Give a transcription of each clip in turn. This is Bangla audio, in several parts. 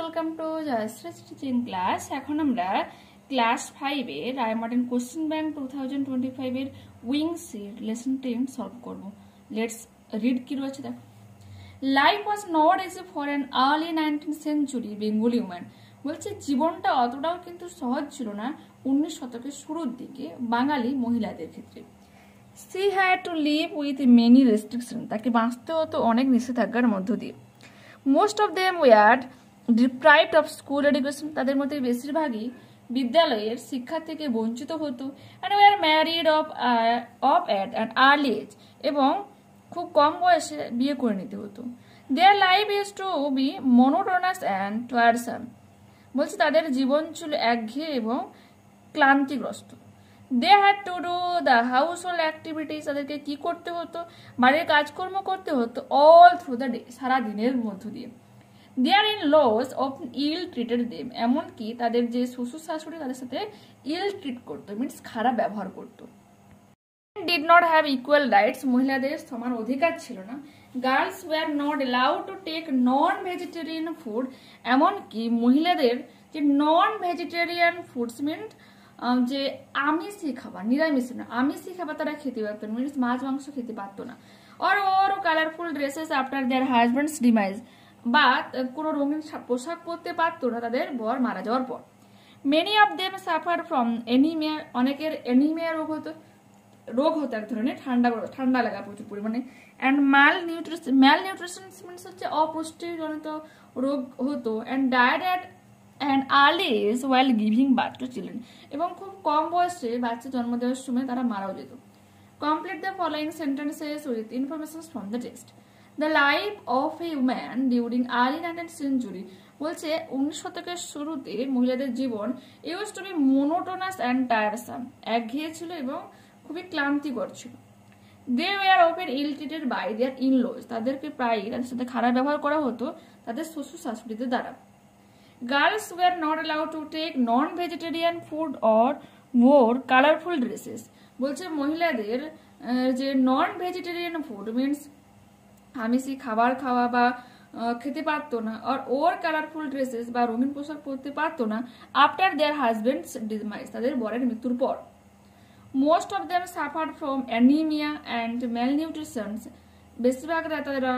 Welcome to Jayashree teaching class. এখন আমরা ক্লাস 5 এর রায়মার্টিন কোশ্চেন ব্যাংক 2025 এর উইংস এর লেসন 10 সলভ করব। লেটস রিড কি রয়েছে দেখো। Life was not easy for an early 19th century Bengali woman. বলছে জীবনটা অতটাও কিন্তু সহজ ছিল না 19 শতকের শুরুর দিকে বাঙালি মহিলাদের ক্ষেত্রে। She had to live with many restrictions. তাকে বাঁচতে হতো অনেক নিষেধাজ্ঞার মধ্য দিয়ে। Most of them were deprived of school education. তাদের মধ্যে বেশিরভাগই বিদ্যালয়ের শিক্ষা থেকে বঞ্চিত হতো। And were married of at an early age. এবং খুব কম বয়সে বিয়ে করে নিতে হতো। Their life used to be monotonous and tiresome. বলছে তাদের জীবন ছিল একঘেয়ে এবং ক্লান্তিগ্রস্ত। They had to do the household activities. তাদেরকে কি করতে হতো? বাড়ির কাজকর্ম করতে হতো all through the day, সারা দিনের মধ্য দিয়ে। Their in-laws often ill-treated them. এমনকি তাদের যে শ্বশুর শাশুড়ি তাদের সাথে ill treat করতো, মিনস খারাপ ব্যবহার করতো। Did not have equal rights. মহিলাদের সমান অধিকার ছিল না। Girls were not allowed to take non-vegetarian food. এমনকি মহিলাদের যে non-vegetarian foods means যে আমিষি খাবার, নিরামিষ না আমিষি খাবার তারা খেতে পারতো না, মিনস মাছ মাংস খেতে পারতো না। or colourful dresses after their husbands ডিমাইজ, বা কোনো রঙিন পোশাক পরতে পারতো না তাদের বর মারা যাওয়ার পর। Many of them suffer from anaemia, অনেকের এনিমিয়া রোগ হতো এক ধরনের ঠান্ডা লাগা প্রচুর পরিমাণে। অ্যান্ড ম্যাল নিউট্রিশন মিনস হচ্ছে অপুষ্টিজনিত রোগ হতো। And died at and early age while giving birth to children, এবং খুব কম বয়সে বাচ্চা জন্ম দেওয়ার সময় তারা মারাও যেত। Complete the following sentences with information from the text. The life of a woman during early 19th century. বলছে 19 শতকের শুরুতে মহিলাদের জীবন use to be monotonous and tiresome, একঘেয়ে ছিল এবং খুবই ক্লান্তিকর ছিল। They were often ill treated by their in laws, তাদেরকে প্রায়ই তাদের সাথে খারাপ ব্যবহার করা হতো তাদের শ্বশুর শাশুড়িদের দ্বারা। Girls were not allowed to take non-vegetarian food or wore colorful dresses. বলছে মহিলাদের যে নন ভেজিটেরিয়ান ফুড মিনস আমিষি খাবার খাওয়া বা খেতে পারতো না, আর ওর কালারফুল ড্রেসেস বা রঙিন পোশাক পরতে পারতো না আফটার দেয়ার হাজবেন্ডস ডিমাইজ, তাদের বরের মৃত্যুর পর। Most of them suffered from anaemia and malnutrition, বেশিরভাগরা তারা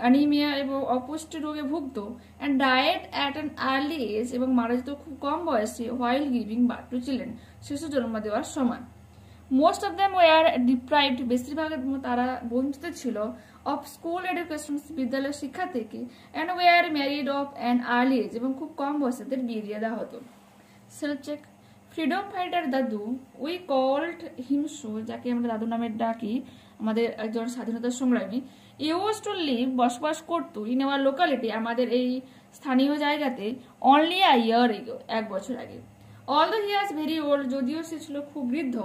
অ্যানিমিয়া এবং অপুষ্টি রোগে ভুগত। And died at an early age, এবং মারা যেত খুব কম বয়সে while giving birth to children, শিশু জন্ম দেওয়ার সময়। Most of them were deprived, বেশিরভাগ তারা বঞ্চিত ছিল অফ স্কুল এডুকেশন, বিদ্যালয়ের শিক্ষা থেকে। And were married off an early age, এবং খুব কম বয়সে তাদের বিয়ে দিয়ে দেওয়া হতো। Self check. Freedom fighter Dadu, we called him so, যাকে আমরা দাদু নামে ডাকি, আমাদের একজন স্বাধীনতা সংগ্রামী, ইউজ টু লিভ, বসবাস করতো, ইন আওয়ার লোকালিটি, আমাদের এই স্থানীয় জায়গাতে, অনলি আ ইয়ার এগো, 1 বছর আগে। Although he was very old, যদিও সে ছিল খুব বৃদ্ধ,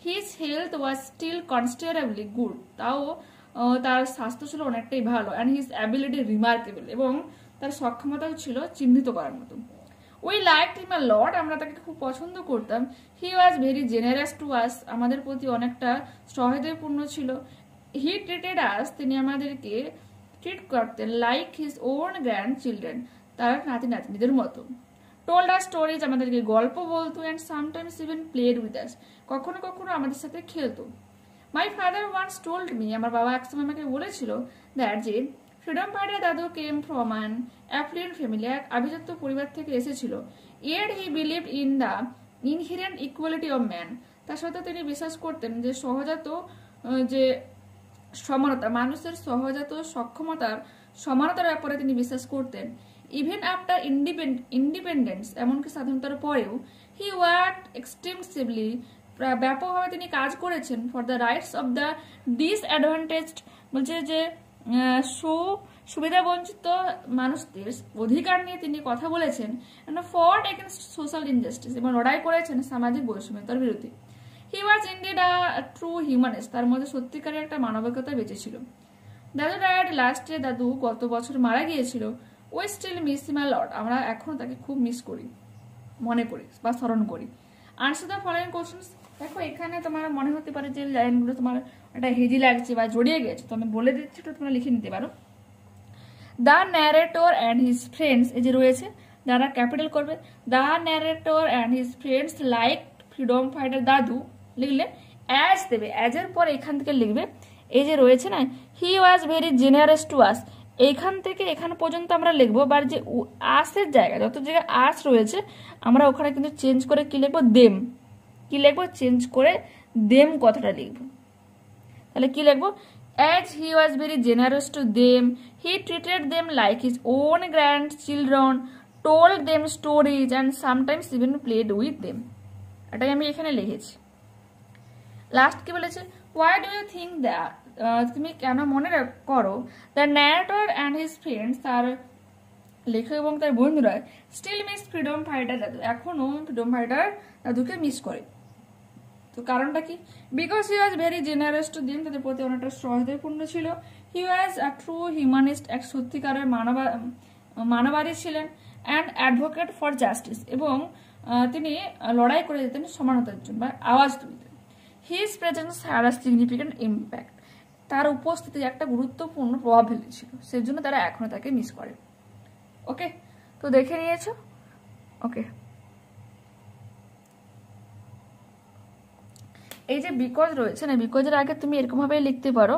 his health was still considerably good, তাও তার স্বাস্থ্য ছিল অনেকটাই ভালো। অ্যান্ড হিজ অ্যাবিলিটি রিমার্কেবল, এবং তার সক্ষমতাও ছিল চিহ্নিত করার মতো। উই লাইকড হিম আ লট, আমরা তাকে খুব পছন্দ করতাম। He was very generous to us, আমাদের প্রতি অনেকটা সহৃদয়পূর্ণ ছিল। হি ট্রিটেড আস, তিনি আমাদেরকে ট্রিট করতেন like his own grand children, তার নাতি নাতনিদের মতো। টোল্ড আস স্টোরিজ, আমাদেরকে গল্প বলতো। And sometimes even played with us, কখনো কখনো আমাদের সাথে খেলতো। My father once told me, আমার বাবা একসময় আমাকে বলেছিল দ্যাট যে ফ্রিডম ফাইটার দাদু came from an effluent family, এক আভিজাত্য পরিবার থেকে এসেছিল। Yet he believed in the inherent equality of man, তার সাথে তিনি বিশ্বাস করতেন যে সহজাত যে সমানতা, মানুষের সহজাত সক্ষমতার সমানতার ব্যাপারে তিনি বিশ্বাস করতেন। ইভেন আফটার ইন্ডিপেন্ডেন্স, এমনকি স্বাধীনতার পরেও, হি ওয়ার্কড এক্সটেন্সিভলি, ব্যাপকভাবে তিনি কাজ করেছেন for the rights of the disadvantaged, বলছে যে সুবিধা বঞ্চিত মানুষদের অধিকার নিয়ে তিনি কথা বলেছেন। ফট এগেনস্ট সোশ্যাল ইনজাস্টিস, এবং লড়াই করেছেন সামাজিক বৈষম্যতার বিরুদ্ধে। হি ওয়াজ ইনডিড আ ট্রু হিউম্যানিস্ট, তার মধ্যে সত্যিকারের একটা মানবিকতা বেঁচেছিল। দাদু ডায়েড লাস্ট ইয়ার, দাদু গত বছর মারা গিয়েছিল। উই স্টিল মিস হিম আ লট, আমরা এখনো তাকে খুব মিস করি, মনে করি বা স্মরণ করি। Answer the following questions. দেখো এখানে তোমার মনে হতে পারে যে লাইনগুলো তোমার একটা হেজি লাগছে বা জড়িয়ে গেছে, তো আমি বলে দিচ্ছি, তো তোমরা লিখে নিতে পারো। The narrator and his friends, এই যে রয়েছে দ্বারা ক্যাপিটাল করবে। The narrator and his friends like freedom fighter দাদু লিখলে অ্যাজ দেবে, অ্যাজ এর পর এখান থেকে লিখবে এই যে রয়েছে না, he was very generous to us, এইখান থেকে এখান পর্যন্ত আমরা লিখবো। বাট যে আসের জায়গা, যত জায়গায় আস রয়েছে আমরা ওখানে কিন্তু চেঞ্জ করে কি লিখবো, দেম। কি লিখবো, চেঞ্জ করে দেম কথাটা লিখবো। তাহলে কি লিখবো, as he was very generous to them, he treated them like his own grandchildren, told them stories and sometimes even played with them। এটাই আমি এখানে লিখেছি। লাস্ট কি বলেছে, why do you think that, তুমি কেন মনে করো, the narrator and his friends, তার লেখক এবং তার বন্ধুরা স্টিল মিস ফ্রিডম ফাইটার দাদু, এখনো ফ্রিডম ফাইটার দাদুকে মিস করে। তো কারণটা কি, because he was very generous to them, তাদের প্রতি অনেকটা সহৃদয়পূর্ণ ছিল। হি ওয়াজ আ ট্রু হিউম্যানিস্ট, এক সত্যিকারের মানবাদী ছিলেন। অ্যান্ড অ্যাডভোকেট ফর জাস্টিস, এবং তিনি লড়াই করে যেতেন সমানতার জন্য বা আওয়াজ তুলতেন। His presence had a significant impact, তার উপস্থিতি একটা গুরুত্বপূর্ণ প্রভাব ফেলেছিল, সেজন্য তারা এখনো তাকে মিস করে। ওকে, তো দেখে নিয়েছো। ওকে, এই যে বিকজ রয়েছে না, বিকজের আগে তুমি এরকম ভাবে লিখতে পারো,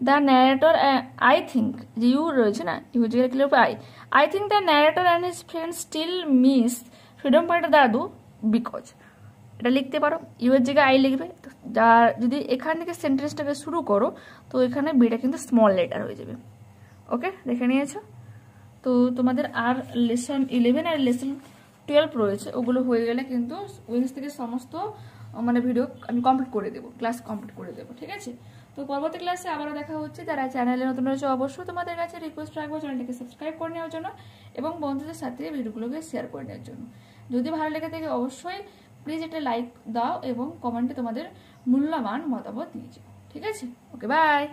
দ্য ন্যারেটর, আই থিঙ্ক যে ইউ রয়েছে না, ইউ জায়গায় clear I think the narrator and his friend still miss freedom fighter Dadu because, এটা লিখতে পারো। ইউ এর জায়গায় আই লিখবে। যার যদি এখান থেকে সেন্টেন্সটাকে শুরু করো তো এখানে বিটা কিন্তু স্মল লেটার হয়ে যাবে। ওকে, দেখে নিয়েছো। তো তোমাদের আর লেসন 11 আর লেসন 12 রয়েছে, ওগুলো হয়ে গেলে কিন্তু উইংস থেকে সমস্ত মানে ভিডিও আমি কমপ্লিট করে দেবো, ক্লাস কমপ্লিট করে দেবো, ঠিক আছে। তো পরবর্তী ক্লাসে আবারও দেখা হচ্ছে। যারা চ্যানেলে নতুন রয়েছে অবশ্যই তোমাদের কাছে রিকোয়েস্ট রাখবো চ্যানেলটিকে সাবস্ক্রাইব করে নেওয়ার জন্য এবং বন্ধুদের সাথে ভিডিওগুলোকে শেয়ার করে নেওয়ার জন্য। যদি ভালো লেগে থাকে অবশ্যই প্লিজ একটা লাইক দাও এবং কমেন্টে তোমাদের মূল্যবান মতামত দিয়ে যাও, ঠিক আছে। ওকে, বাই।